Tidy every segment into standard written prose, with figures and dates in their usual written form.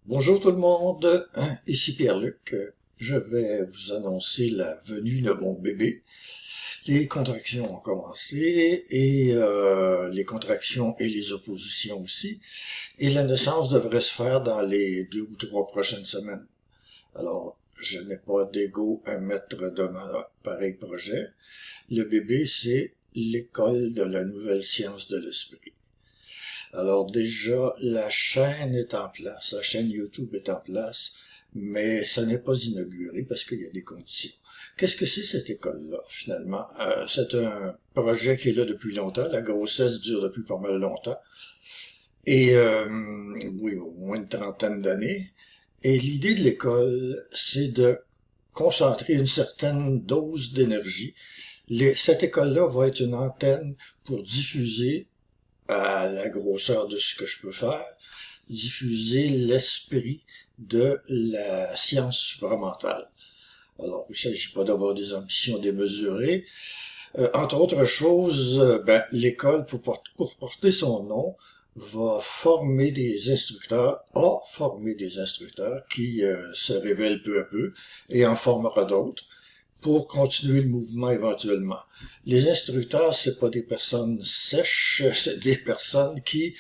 Bonjour tout le monde, ici Pierre-Luc. Je vais vous annoncer la venue de mon bébé. Les contractions ont commencé et les contractions et les oppositions aussi. Et la naissance devrait se faire dans les 2 ou 3 prochaines semaines. Alors, je n'ai pas d'ego à mettre devant pareil projet. Le bébé, c'est l'école de la nouvelle science de l'esprit. Alors déjà, la chaîne est en place, la chaîne YouTube est en place, mais ça n'est pas inauguré parce qu'il y a des conditions. Qu'est-ce que c'est cette école-là, finalement? C'est un projet qui est là depuis longtemps, la grossesse dure depuis pas mal longtemps, et oui, au moins une trentaine d'années. Et l'idée de l'école, c'est de concentrer une certaine dose d'énergie. Cette école-là va être une antenne pour diffuser à la grosseur de ce que je peux faire, diffuser l'esprit de la science supramentale. Alors, il ne s'agit pas d'avoir des ambitions démesurées. Entre autres choses, l'école, pour porter son nom, va former des instructeurs, a formé des instructeurs qui se révèlent peu à peu et en formera d'autres pour continuer le mouvement éventuellement. Les instructeurs, c'est pas des personnes sèches, c'est des personnes qui,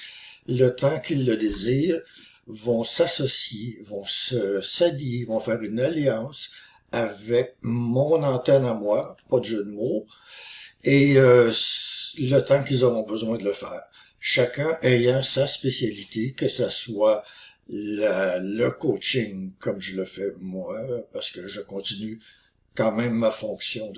le temps qu'ils le désirent, vont s'associer, vont s'allier, vont faire une alliance avec mon antenne à moi, pas de jeu de mots, et le temps qu'ils auront besoin de le faire. Chacun ayant sa spécialité, que ça soit le coaching, comme je le fais moi, parce que je continue quand même ma fonction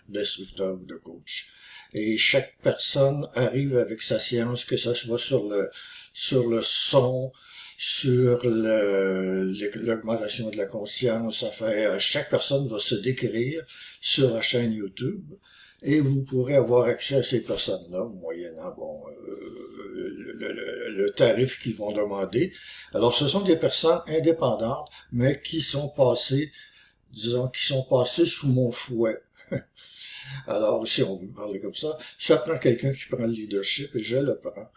d'instructeur ou de coach. Et chaque personne arrive avec sa science, que ce soit sur le son, sur l'augmentation de la conscience. Enfin, chaque personne va se décrire sur la chaîne YouTube et vous pourrez avoir accès à ces personnes-là, moyennant le tarif qu'ils vont demander. Alors, ce sont des personnes indépendantes, mais qui sont passées, disons, qui sont passées sous mon fouet. Alors, si on veut parler comme ça prend quelqu'un qui prend le leadership et je le prends.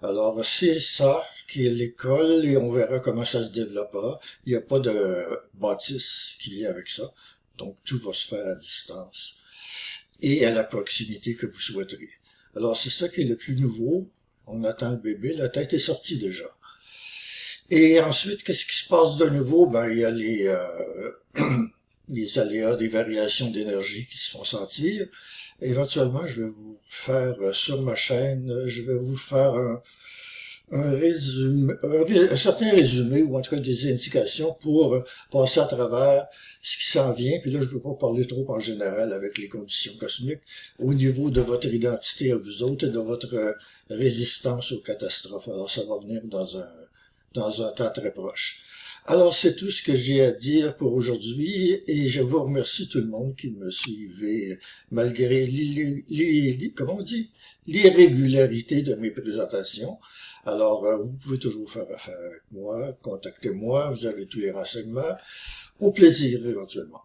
Alors, c'est ça qui est l'école et on verra comment ça se développera. Il n'y a pas de bâtisse qui vient avec ça. Donc, tout va se faire à distance et à la proximité que vous souhaiterez. Alors, c'est ça qui est le plus nouveau. On attend le bébé, la tête est sortie déjà. Et ensuite, qu'est-ce qui se passe de nouveau? Il y a les aléas des variations d'énergie qui se font sentir. Éventuellement, je vais vous faire sur ma chaîne, je vais vous faire un résumé, un certain résumé ou en tout cas des indications pour passer à travers ce qui s'en vient. Puis là, je ne veux pas parler trop en général avec les conditions cosmiques au niveau de votre identité à vous autres et de votre résistance aux catastrophes. Alors, ça va venir dans un temps très proche. Alors, c'est tout ce que j'ai à dire pour aujourd'hui et je vous remercie tout le monde qui me suivait malgré comment on dit, l'irrégularité de mes présentations. Alors, vous pouvez toujours faire affaire avec moi, contactez-moi, vous avez tous les renseignements. Au plaisir éventuellement.